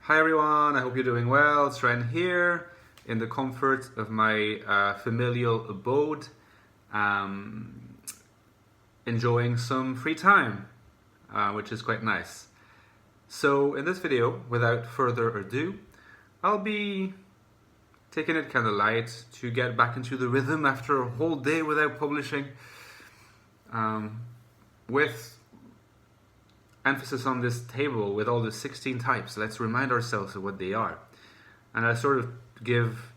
Hi everyone, I hope you're doing well. It's Ren here in the comfort of my familial abode, enjoying some free time, which is quite nice. So in this video, without further ado, I'll be taking it kind of light to get back into the rhythm after a whole day without publishing, with emphasis on this table with all the 16 types. Let's remind ourselves of what they are. And I sort of give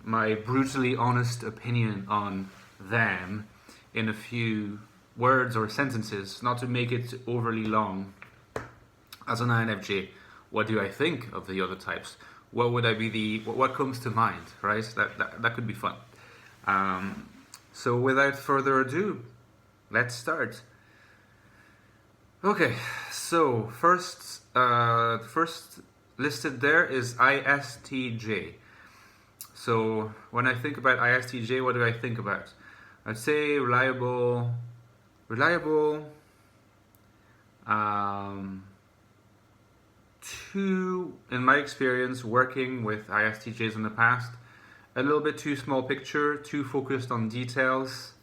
my brutally honest opinion on them in a few words or sentences, not to make it overly long. As an INFJ, what do I think of the other types? What would I be what comes to mind, right? That could be fun. So without further ado, let's start. Okay, so first listed there is ISTJ. So when I think about ISTJ, what do I think about? I'd say reliable, in my experience working with ISTJs in the past, a little bit too small picture, too focused on details,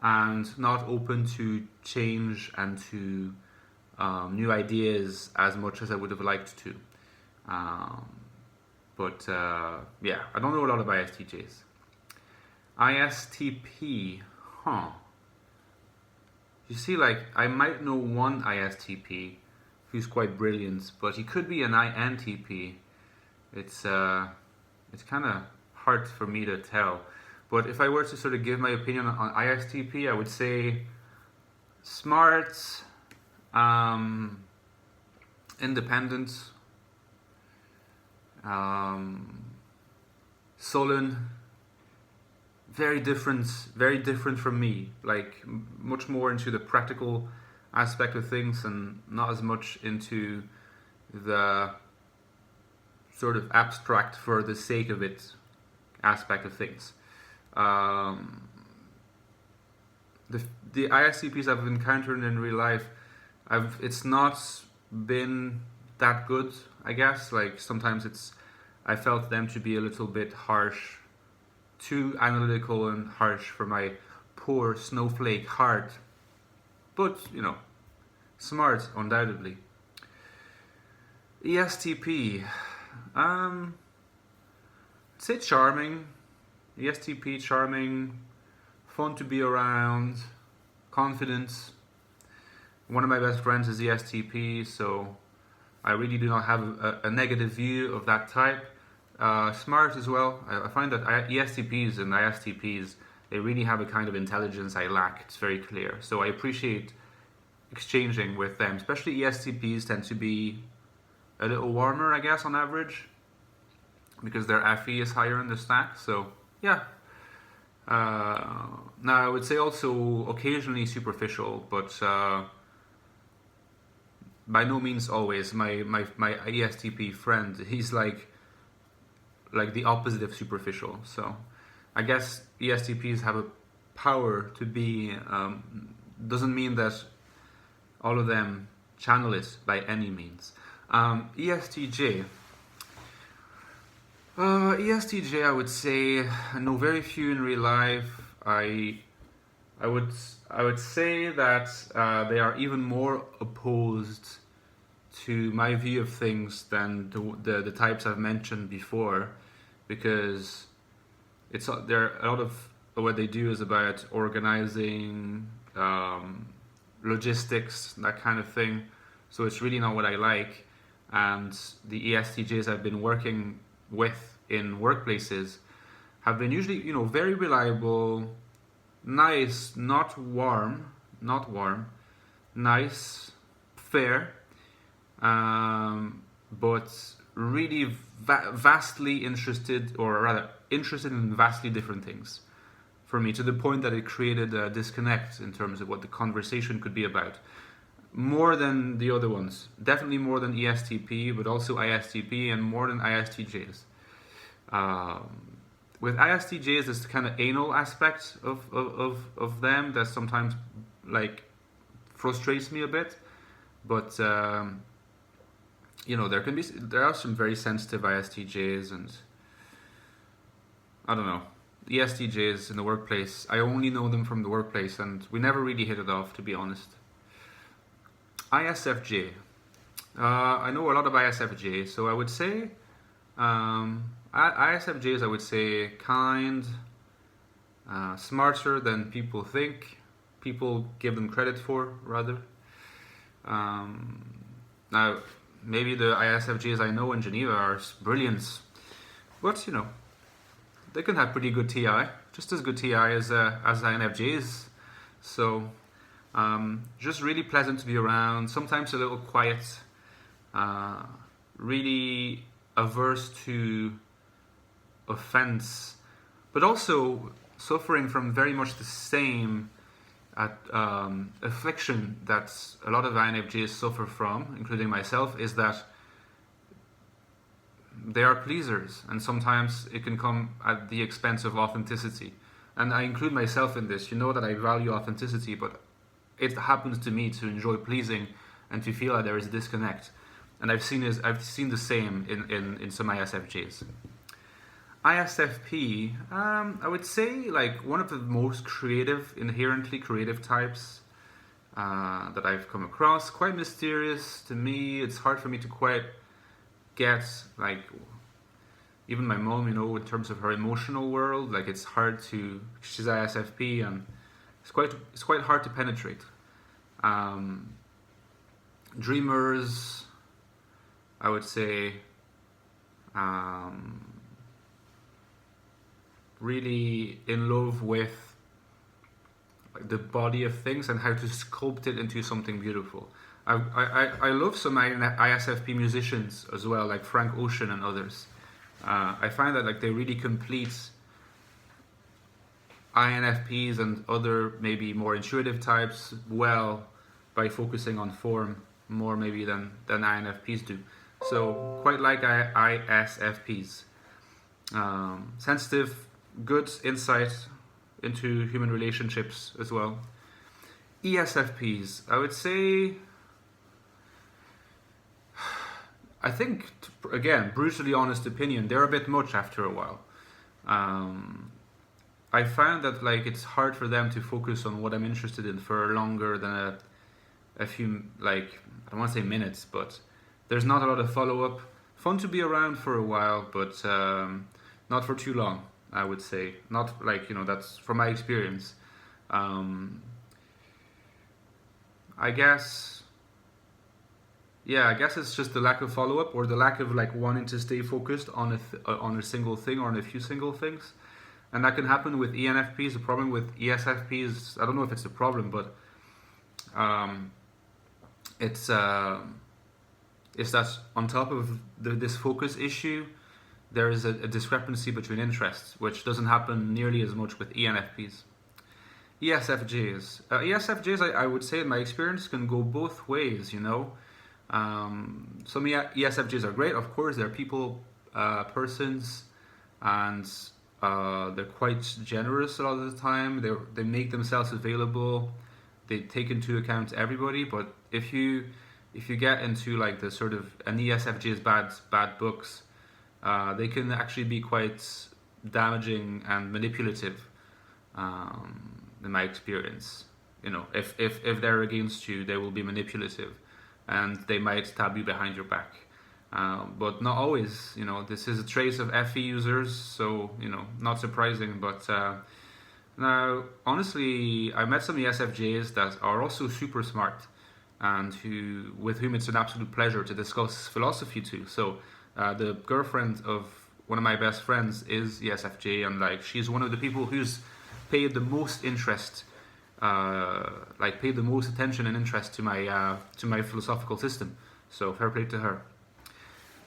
and not open to change and to new ideas as much as I would have liked to. But yeah, I don't know a lot of ISTJs. ISTP, You see, like, I might know one ISTP who's quite brilliant, but he could be an INTP. It's kind of hard for me to tell. But if I were to sort of give my opinion on ISTP, I would say smart, independent, sullen, very different from me, like much more into the practical aspect of things and not as much into the sort of abstract for the sake of it aspect of things. The ISTPs I've encountered in real life, it's not been that good, I guess. Like sometimes I felt them to be a little bit harsh, too analytical and harsh for my poor snowflake heart. But, smart, undoubtedly. ESTP, I'd say charming. ESTP, charming, fun to be around, confident. One of my best friends is ESTP, so I really do not have a negative view of that type. Smart as well. I find that ESTPs and ISTPs, they really have a kind of intelligence I lack. It's very clear. So I appreciate exchanging with them. Especially ESTPs tend to be a little warmer, I guess, on average, because their FE is higher in the stack. So yeah. Now I would say also occasionally superficial, but by no means always. My ESTP friend, he's like the opposite of superficial. So I guess ESTPs have a power to be, doesn't mean that all of them channel it by any means. ESTJ. ESTJ, I would say, I know very few in real life. I would say that they are even more opposed to my view of things than the types I've mentioned before, because a lot of what they do is about organizing, logistics, that kind of thing. So it's really not what I like. And the ESTJs I've been working with in workplaces have been usually, very reliable, nice, not warm, nice, fair, but really vastly interested, or rather interested in vastly different things for me, to the point that it created a disconnect in terms of what the conversation could be about. More than the other ones. Definitely more than ESTP, but also ISTP, and more than ISTJs. With ISTJs, there's the kind of anal aspect of them that sometimes frustrates me a bit. But there are some very sensitive ISTJs, and I don't know, ESTJs in the workplace. I only know them from the workplace, and we never really hit it off, to be honest. ISFJ. I know a lot of ISFJs, so I would say ISFJs, I would say kind, smarter than people think. People give them credit for, rather. Now, maybe the ISFJs I know in Geneva are brilliant, but they can have pretty good TI, just as good TI as INFJs. So, just really pleasant to be around. Sometimes a little quiet. Really averse to offense, but also suffering from very much the same affliction that a lot of INFJs suffer from, including myself, is that they are pleasers, and sometimes it can come at the expense of authenticity. And I include myself in this. You know that I value authenticity, but it happens to me to enjoy pleasing and to feel that there is a disconnect. And I've seen the same in some ISFJs. ISFP, I would say like one of the most creative, inherently creative types that I've come across. Quite mysterious to me. It's hard for me to quite get, like, even my mom, in terms of her emotional world, like it's hard to. She's ISFP, and it's quite hard to penetrate. Dreamers, I would say, really in love with the body of things and how to sculpt it into something beautiful. I love some ISFP musicians as well, like Frank Ocean and others. I find that like they really complete INFPs and other maybe more intuitive types well by focusing on form more maybe than INFPs do. So quite like ISFPs. Sensitive, good insight into human relationships as well. ESFPs, I would say, I think, again, brutally honest opinion, they're a bit much after a while. I found that like it's hard for them to focus on what I'm interested in for longer than a few, like, I don't want to say minutes, but there's not a lot of follow-up. Fun to be around for a while, but not for too long, I would say. Not like, that's from my experience. I guess it's just the lack of follow-up, or the lack of like wanting to stay focused on a single thing or on a few single things. And that can happen with ENFPs. The problem with ESFPs, I don't know if it's a problem, but it's that on top of this focus issue, there is a discrepancy between interests, which doesn't happen nearly as much with ENFPs. ESFJs, I would say in my experience, can go both ways, Some ESFJs are great, of course, they're people, persons, and they're quite generous a lot of the time. They make themselves available. They take into account everybody. But if you get into like the sort of an ESFJ's bad books, they can actually be quite damaging and manipulative. In my experience, if they're against you, they will be manipulative, and they might stab you behind your back. But not always. This is a trace of FE users, so not surprising. But now, honestly, I met some ESFJs that are also super smart, and with whom it's an absolute pleasure to discuss philosophy too. So the girlfriend of one of my best friends is ESFJ, and like she's one of the people who's paid the most interest, paid the most attention and interest to my philosophical system. So fair play to her.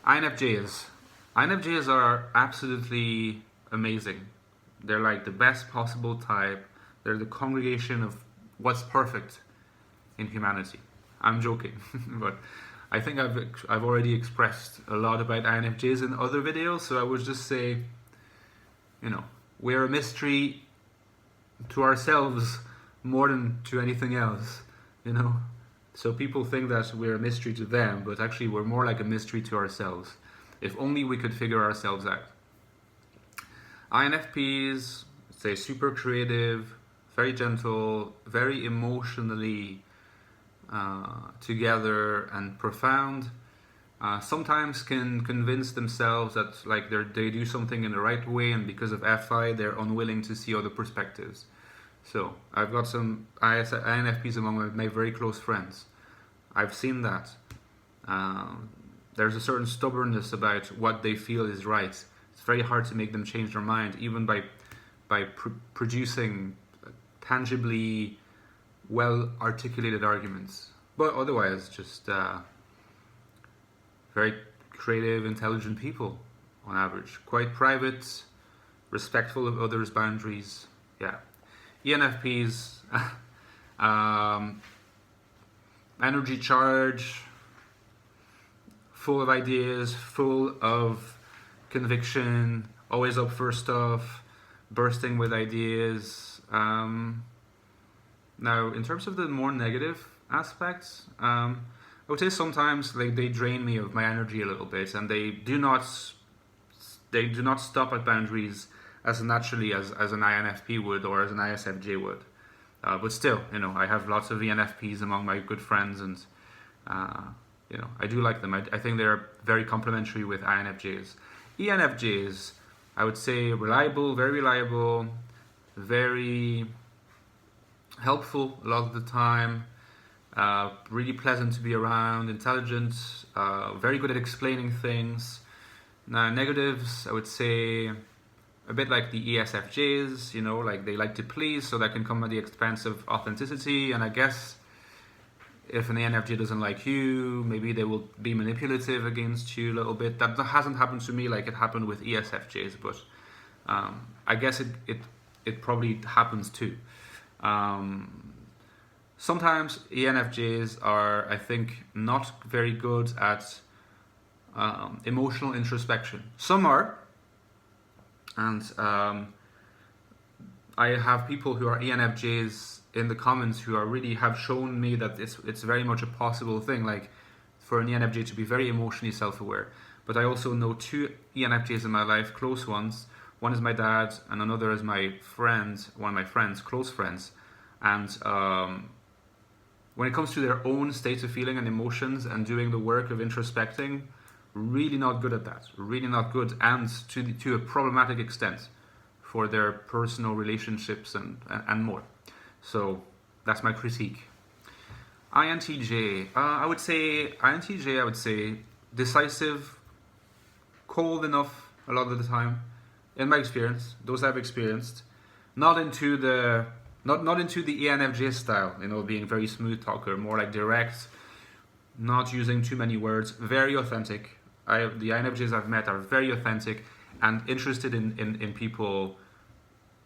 INFJs are absolutely amazing. They're like the best possible type. They're the congregation of what's perfect in humanity. I'm joking, but I think I've already expressed a lot about INFJs in other videos, so I would just say, we're a mystery to ourselves more than to anything else, So people think that we're a mystery to them, but actually we're more like a mystery to ourselves. If only we could figure ourselves out. INFPs, say super creative, very gentle, very emotionally together and profound. Sometimes can convince themselves that like they do something in the right way, and because of FI, they're unwilling to see other perspectives. So I've got some INFPs among my very close friends. I've seen that. There's a certain stubbornness about what they feel is right. It's very hard to make them change their mind, even by producing tangibly well articulated arguments. But otherwise, just very creative, intelligent people on average. Quite private, respectful of others' boundaries. Yeah. ENFPs, energy charge, full of ideas, full of conviction, always up for stuff, bursting with ideas. Now, in terms of the more negative aspects, I would say sometimes like they drain me of my energy a little bit, and they do not stop at boundaries as naturally as an INFP would or as an ISFJ would. But still, I have lots of ENFPs among my good friends, and I do like them. I think they're very complementary with INFJs. ENFJs, I would say reliable, very helpful a lot of the time, really pleasant to be around, intelligent, very good at explaining things. Now, negatives, I would say a bit like the ESFJs, like they like to please, so that can come at the expense of authenticity. And I guess if an ENFJ doesn't like you, maybe they will be manipulative against you a little bit. That hasn't happened to me like it happened with ESFJs, but I guess it probably happens too. Sometimes ENFJs are, I think, not very good at emotional introspection. Some are, and I have people who are ENFJs in the comments who have shown me that it's very much a possible thing, like for an ENFJ to be very emotionally self-aware. But I also know two ENFJs in my life, close ones. One is my dad, and another is my friend, one of my friends, close friends. And when it comes to their own states of feeling and emotions and doing the work of introspecting, really not good at that. Really not good, and to a problematic extent for their personal relationships and more. So that's my critique. INTJ, I would say decisive, cold enough a lot of the time, in my experience, those I've experienced. Not into the ENFJ style, being very smooth talker, more like direct, not using too many words, very authentic. The INFJs I've met are very authentic and interested in people,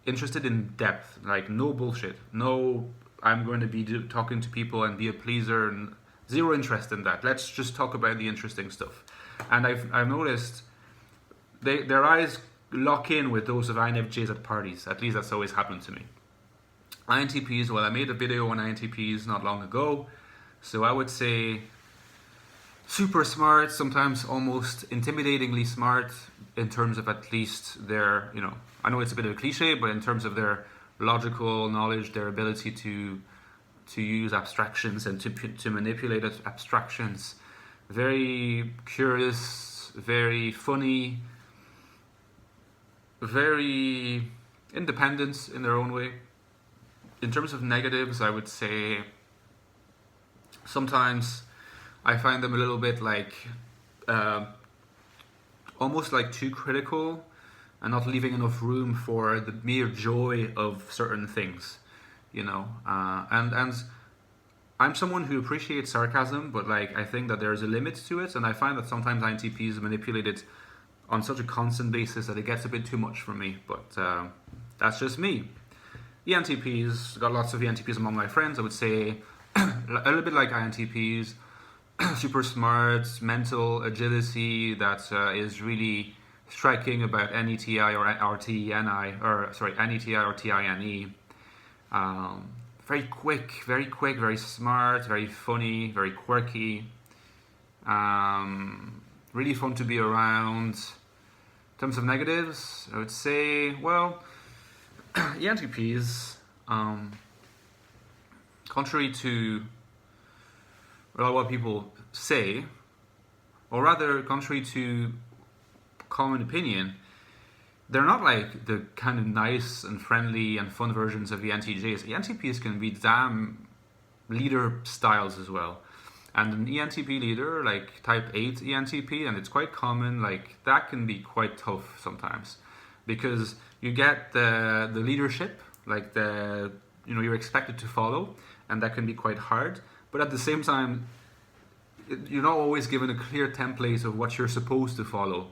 interested in depth, like no bullshit, no I'm going to be talking to people and be a pleaser, and zero interest in that. Let's just talk about the interesting stuff. And I've noticed their eyes lock in with those of INFJs at parties. At least that's always happened to me. INTPs, well, I made a video on INTPs not long ago, so I would say super smart, sometimes almost intimidatingly smart in terms of at least their, I know it's a bit of a cliche, but in terms of their logical knowledge, their ability to use abstractions and to manipulate abstractions. Very curious, very funny, very independent in their own way. In terms of negatives, I would say sometimes I find them a little bit like almost like too critical and not leaving enough room for the mere joy of certain things, and I'm someone who appreciates sarcasm, but like I think that there's a limit to it, and I find that sometimes INTPs manipulate it on such a constant basis that it gets a bit too much for me, but that's just me. ENTPs, got lots of ENTPs among my friends. I would say a little bit like INTPs, super smart, mental agility that is really striking about NETI or TINE. very quick, very smart, very funny, very quirky. Really fun to be around. In terms of negatives, I would say, well, ENTPs, contrary to a lot of what people say, or rather contrary to common opinion, they're not like the kind of nice and friendly and fun versions of ENTJs. ENTPs can be damn leader styles as well. And an ENTP leader, like type 8 ENTP, and it's quite common, like that can be quite tough sometimes. Because you get the leadership, like you're expected to follow, and that can be quite hard. But at the same time, you're not always given a clear template of what you're supposed to follow.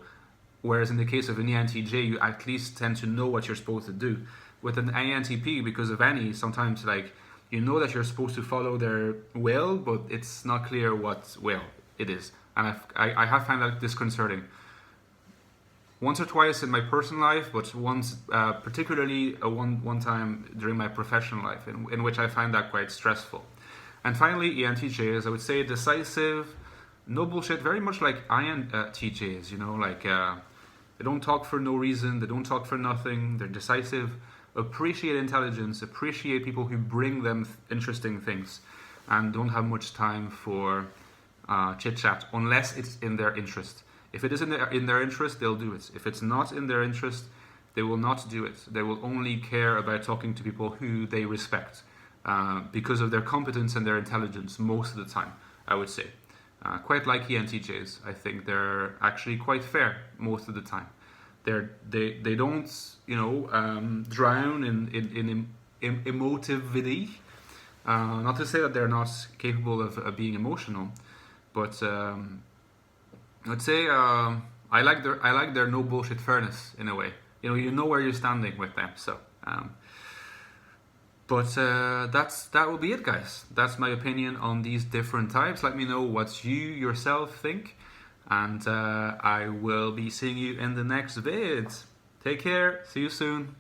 Whereas in the case of an ENTJ, you at least tend to know what you're supposed to do. With an INTP, because of any, sometimes like you know that you're supposed to follow their will, but it's not clear what will it is. And I have found that disconcerting. Once or twice in my personal life, but once particularly one time during my professional life, in which I find that quite stressful. And finally, ENTJs, I would say decisive, no bullshit, very much like INTJs, like they don't talk for no reason, they don't talk for nothing, they're decisive, appreciate intelligence, appreciate people who bring them interesting things, and don't have much time for chit-chat, unless it's in their interest. If it is in their interest, they'll do it. If it's not in their interest, they will not do it. They will only care about talking to people who they respect because of their competence and their intelligence most of the time, I would say. Quite like ENTJs, I think they're actually quite fair most of the time. They don't drown in emotivity. Not to say that they're not capable of being emotional, but I'd say I like their no bullshit fairness in a way. You know where you're standing with them. So, that will be it, guys. That's my opinion on these different types. Let me know what you yourself think, and I will be seeing you in the next vid. Take care. See you soon.